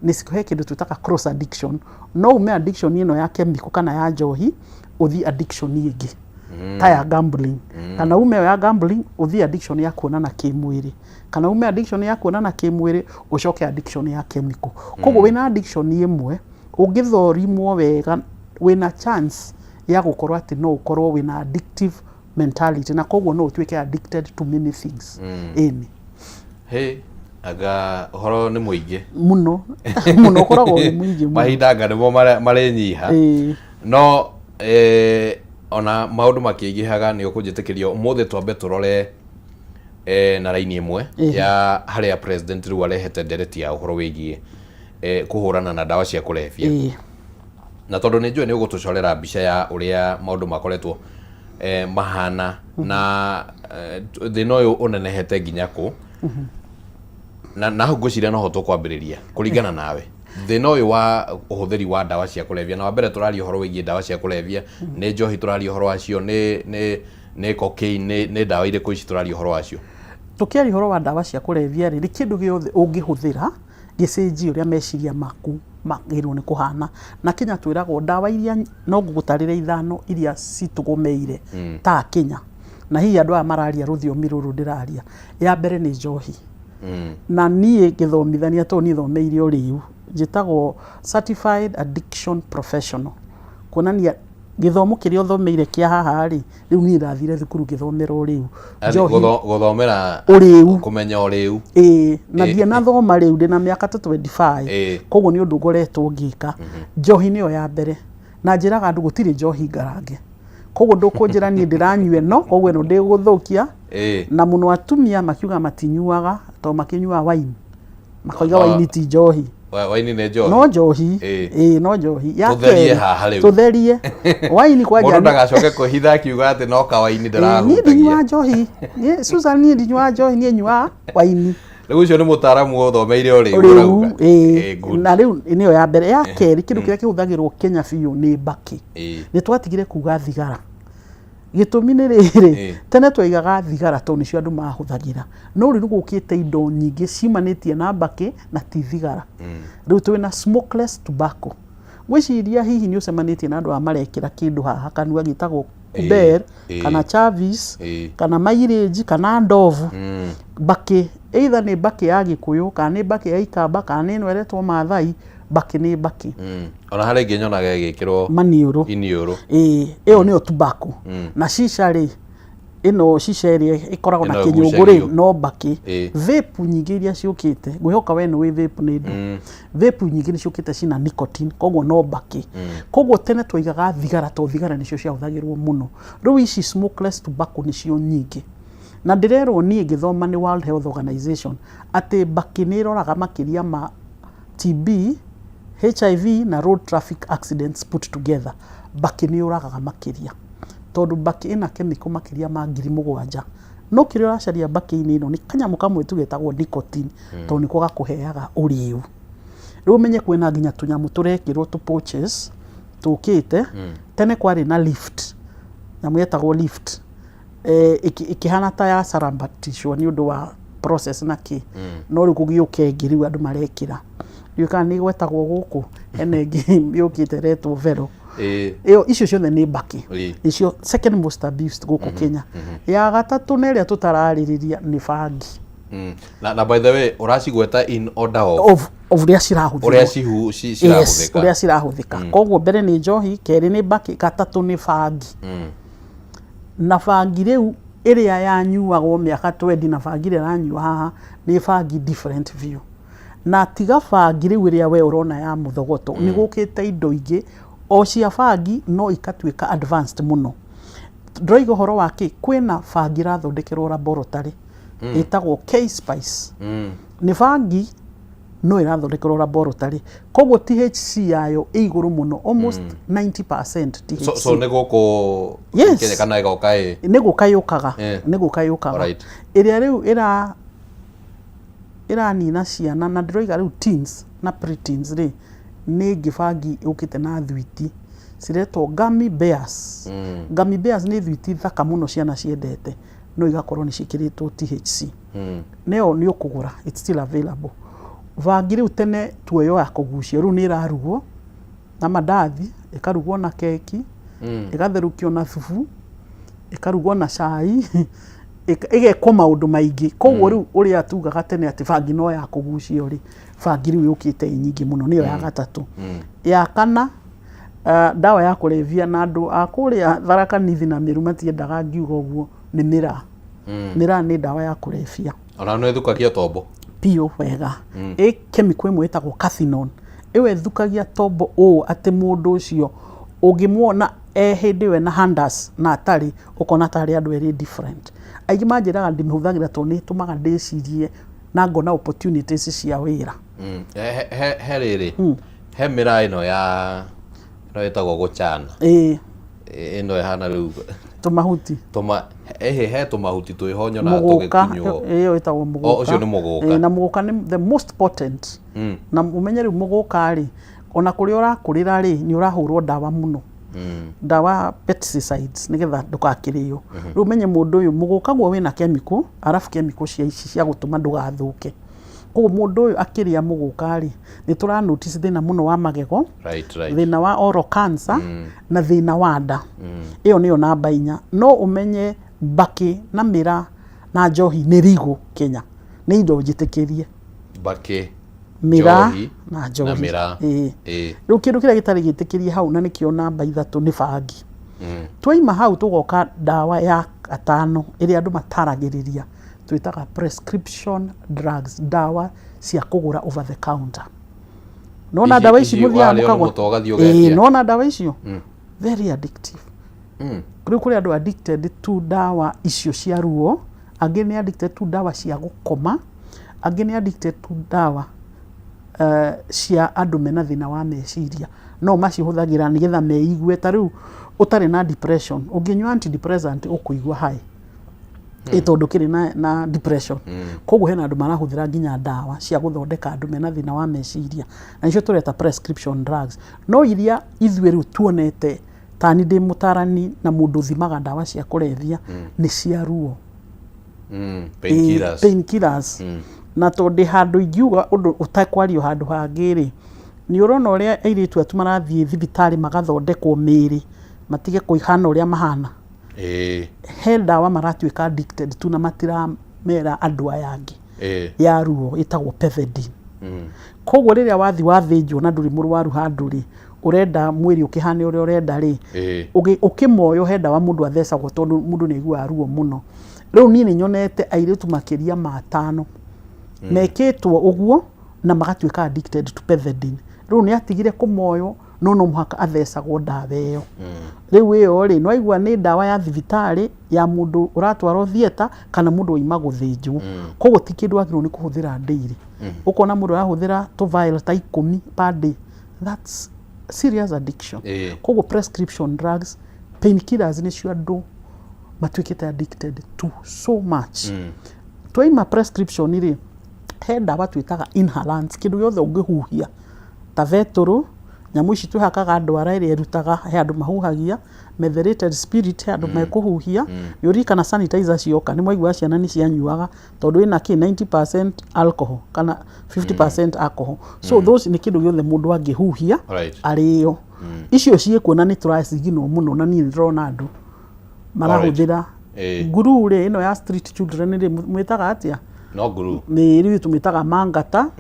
nĩ cikuhe kĩndũ twĩtaga cross addiction. No ume addiction ĩno ya chemical kana ya njohi uthi addiction ĩngĩ ta ya gambling, kana ume ya gambling uthi addiction ya kuonana kĩmwĩrĩ, kana ume addiction ya kuonana kĩmwĩrĩ ucoke addiction ya chemical. Koguo wĩna addiction ĩmwe ũngĩthorimwo wega wĩna chance ya gũkorwo atĩ no ũkorwo wĩna addictive mentality, na koguo no ũtuĩke addicted to many things. Ĩni aga horo nĩ mũingĩ mũno mũno ũkoragwo wĩ mũingĩ mũno, mahinda nganimo marĩ nyiha. No ona maũndũ makĩingĩhaga nĩ ũkũnjĩtĩkĩrio ũmũthĩ twambe tũrore na raini ĩmwe ya harĩa president rĩu arehete ndereti ya ũhoro wĩgiĩ kũhũrana na ndawa cia kũrebia. Na tondũ nĩ njũĩ nĩ ũgũtũcorera mbica ya ũrĩa maũndũ makoretwo mahana na thĩna ũyũ ũnenehete nginya kũ, na hau ngwĩciria noho tũkwambĩrĩria kũringana nawe thĩna ũyũ wa ũhũthĩri wa ndawa cia kũrebia. Na wambere tũraria ũhoro wĩgiĩ ndawa cia kũrebia, nĩ njohi tũraria ũhoro wacio, nĩ cocaine, nĩ ndawa irĩkũ ici tũraria ũhoro wacio? Tũkĩaria ũhoro wa ndawa cia kũrebia rĩ, kĩndũ gĩothe ũngĩhũthĩra gĩcenjie ũrĩa meciria maku magĩrĩirwo nĩ kũhana. Na Kenya twĩragwo ndawa iria no ngũgũtarĩra ithano iria citũgũmĩire ta Kenya, na hihi andũ aya mararia rũthiomi rũrũ ndĩraria. Ya mbere nĩ njohi. Na niĩ gĩthomithania to niĩ thomeire ũrĩu, njĩtagwo certified addiction professional, kuonania gĩthomo kĩrĩa ũthomeire kĩa haha rĩ, rĩu niĩ ndathire thukuru gĩthomera ũrĩu. Gũthomera ũrĩu, kũmenya ũrĩu. Na ndiĩ nathoma rĩu ndĩna mĩaka 25. Koguo nĩ ũndũ ngoretwo ngĩka. Njohi nĩyo ya mbere, na njĩraga andũ gũtirĩ njohi ngarange. Koguo ndũkũnjĩra niĩ ndĩranyua ĩno, koguo ĩno ndĩgũthũkia. Na mũno atumia makiuga matinyuaga to makinyua wine, makoiga wine ti njohi. Wine nĩ njohi? No njohi. No njohi. Tũtherie haha rĩu. Tũtherie. Wine kwa mũndũ ndagacoke kwĩhitha akiuga atĩ no ka wine ndĩrahutagia. Niĩ ndinyua njohi. Susan niĩ ndinyua njohi, niĩ nyuaga wine. Rĩu ũcio nĩ mũtaaramu ũthomeire ũrĩu ũrauga. Na rĩu nĩyo ya mbere. Ya kerĩ, kĩndũ kĩrĩa kĩhũthagĩrwo Kenya biũ nĩ mbakĩ. Nĩ twatigire kuga thigara. Gĩtũmi nĩ rĩrĩ, tene twaigaga thigara to nĩcio andũ mahũthagĩra, no rĩu gũkĩte indo nyingĩ ciumanĩtie na mbakĩ na ti thigara. Rĩu twĩna smokeless tobacco. Gwĩciria hihi nĩ ũcemanĩtie na andũ marekĩra kĩndũ haha kanua gĩtagwo kuber, kana chavis, kana mileage, kana ndovu. Mbakĩ either nĩ mbakĩ ya Gĩkũyũ, kana nĩ mbakĩ ya Ikamba, kana nĩ ĩno ĩretwo Maathai, mbakĩ nĩ mbakĩ. Ona harĩ ingĩ nyonaga ĩgĩkĩrwo iniũrũ. Ĩyo nĩyo tobacco. Na shisha rĩ, ĩno shisha ĩrĩa ĩkoragwo na kĩnyũngũ rĩ, no mbakĩ. Vape nyingĩ iria ciũkĩte, ngwĩhoka we nĩ wĩ vape nĩ ndũ. Vape nyingĩ nĩ ciũkĩte cina nicotine, koguo no mbakĩ. Koguo tene twaigaga thigara to thigara nĩcio ciahũthagĩrwo mũno. Rĩu ici smokeless tobacco nĩcio nyingĩ. Na ndĩrerwo niĩ ngĩthoma nĩ World Health Organization atĩ mbakĩ nĩ ĩroraga makĩria ma TB, HIV na road traffic accidents put together. Mbakĩ nĩ ũragaga makĩria, tondũ mbakĩ ĩna chemical makĩria ma 7,000. No kĩrĩa ũracaria mbakĩ-inĩ ĩno nĩ kanyamũ kamwe tu getagwo nicotine, tondũ nĩko gakũheaga ũrĩu. Rĩu ũmenye kwĩna nginya tũnyamũ tũrekĩrwo pouches tũkĩte. Tene kwarĩ na lift, nyamũ yetagwo lift, ikĩhana ta ya sarambatishwo nĩ ũndũ wa process na kĩ. No rĩu kũgĩũka ĩngĩ rĩu andũ marekĩra. Rĩu kana nĩ gwetagwo gũkũ ene ĩngĩ yũkĩte retwo vero. Icio ciothe nĩ mbakĩ. Icio second most abused gũkũ Kenya. Ya gatatũ na ĩrĩa tũtararĩrĩria nĩ bangi. Na by the way, ũracigweta in order of ũrĩa cirahũthĩka. Ũrĩa cirahũthĩka. Koguo mbere nĩ njohi, kerĩ nĩ mbakĩ, gatatũ nĩ bangi. Na bangi rĩu ĩrĩa yanyuagwo mĩaka 20 na bangi ĩrĩa yanyua haha nĩ bangi different view. Na tiga bangi rĩu ĩrĩa we ũrona ya mũthogoto, nĩ gũkĩte indo ingĩ o cia bangi no ikatuĩka advanced mũno. Ndĩroiga ũhoro wa kĩ, kwĩna bangi ĩrathondekerwo laboratory ĩtagwo K-Spice. Nĩ bangi no ĩrathondekerwo laboratory, koguo THC yayo ĩ igũrũ mũno, almost 90% THC. So nĩ gũkũ Kenya kana ĩgoka nĩ gũkayũkaga, nĩ gũkayũkaga. Ĩrĩa rĩu ĩranina ciana, na ndĩroiga rĩu teens na pre-teens rĩ, nĩ ngĩbangi ũkĩte na thwiti ciretwo gummy bears. Gummy bears nĩ thwiti thaka mũno ciana ciendete, no igakorwo nĩ ciĩkĩrĩtwo THC. Nĩyo nĩ ũkũgũra, it's still available. bangi riu tene tuoyo ya kugucia riu ni irarugwo na mandathi, ikarugwo na keki, igatherukio na thubu, ikarugwo na cai, igekwo maundu maingi. Koguo riu uria tugaga tene ati bangi no ya kugucia ri, bangi riu yukite nyingi muno, niyo ya gatatu. Ya kana, dawa ya kulevya na andu akuria Tharaka Nithi na Miru matiendaga ngiuga uguo ni miraa. Miraa ni dawa ya kulevya. Ona no ithukagia tombo pio wega. Chemical imwe itagwo cathinone. Iwe thukagia tombo ati mundu ucio ungimwona hindi we na handas na atari ukona tari andu eri different. Aigi manjiraga ndimihuthagira to ni tumaga ndicirie na ngona opportunities cia wira. He riri he miraa ino ya no itagwo guchana. Ino ihana riu tumahuti he tumahuti twiho na tugikinywo iyo itagwo muguka. Ucio ni muguka. Na muguka ni the most potent. Na umenye riu muguka ri ona kuri urakurira ri ni urahurwo dawa muno. Dawa pesticides nigetha ndukakirio. Riu umenye mundu uyu muguka gwo wina chemical, arafu chemical cia ici cia gutuma ndugathuke. Koguo mundu uyu akiria muguka ri ni tura notice thina muno wa magego, thina wa oral cancer na thina wa nda. Iyo niyo namba 4. No umenye baki na miraa na njohi ni rigo Kenya. Ni indo njitikirie. Baki, miraa na njohi. Na miraa. Riu kindu kiria gitari gitikirie hau na nikio namba 3 ni bangi. Twaima hau tugoka dawa ya 5 iria andu mataragiriria. Tuitaga prescription drugs, dawa cia kugura over the counter. Nona dawa ici muthia mukagwa. Nona dawa icio very addictive. Kuri andu addicted to dawa icio cia ruo, angi ni addicted to dawa cia gukoma, angi ni addicted to dawa cia andu mena thina wa meciria. No macihuthagira nigetha meigue ta riu utari na depression, unginywa antidepressant ukuigua hai. Tondu kiri na depression. Koguo hena andu marahuthira nginya dawa cia guthondeka andu mena thina wa meciria. Na icio tureta prescription drugs. No iria ithuĩ riu tuonete tani ndi mutarani na mundu thimaga dawa cia kulevya ni cia ruo. Painkillers. Na tondu handu ingiuga undu utakwario handu hangiri, ni urona uria airitu atu marathie thibitari magathondekwo miri matige kuihana uria mahana. He dawa maratuika addicted tu na matira mera andu aya angi ya ruo itagwo pethidine. Koguo riria wathi wathinjwo na nduri murwaru handu ri urenda mwiri ukihane uria urenda ri ukimoyo he dawa mundu athecagwo tondu mundu ni igua ruo muno. Riu ni nyonete airitu makiria ma 5 mekitwo uguo na magatuika addicted to pethidine. Riu ni atigire kumoyo no muhaka athecagwo dawa iyo. Riu iyo ri no igua ni dawa ya thibitari ya mundu uratwarwo theater kana mundu oima guthinjwo. Koguo ti kindu agirwo ni kuhuthira daily. Ukona mundu arahuthira to vial ta 10 per day. That's serious addiction. Koguo prescription drugs, painkillers ni cio andu matuikite addicted to so much. Twaima prescription ri he dawa twitaga inhalants, kindu yothe ungihuhia ta vetoro, nyamu ici twihakaga ndwara iria irutaga he andu mahuhagia, methylated spirit he andu mekuhuhia, yurika na sanitizer cioka ni mwaigua ciana ni cianyuaga tondu ina ki 90% alcohol kana 50% alcohol. So those ni kindu yothe mundu angihuhia ariyo. Icio ciekuona ni turaciginwo muno na ni ndrona andu marahuthira guru ri ino ya street children ri mwitaga atia? No guru. Ni riu tumitaga mangata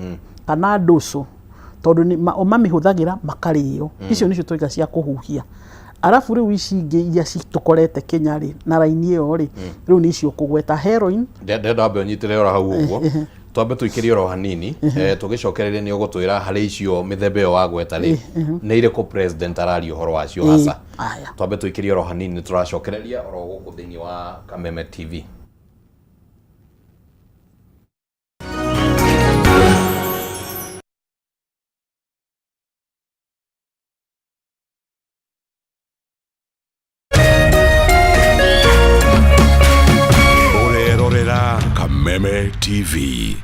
kana doso. Tondu ni mamihuthagira makariyo. Icio nicio twiga cia kuhuhia. Arafu riu ici ingi iria citukorete Kenya ri na raini iyo ri riu ni icio kugweta heroin. Ndenda ambe nyitire ora hau uguo. Twambe tuikirie oro hanini tugicokereria ni ugutwira hari icio mithembe yo wagweta ri ni iriko president arari uhoro wacio hasa. Twambe tuikirie oro hanini turacokereria oro guku thiini wa Kameme TV. Kameme TV.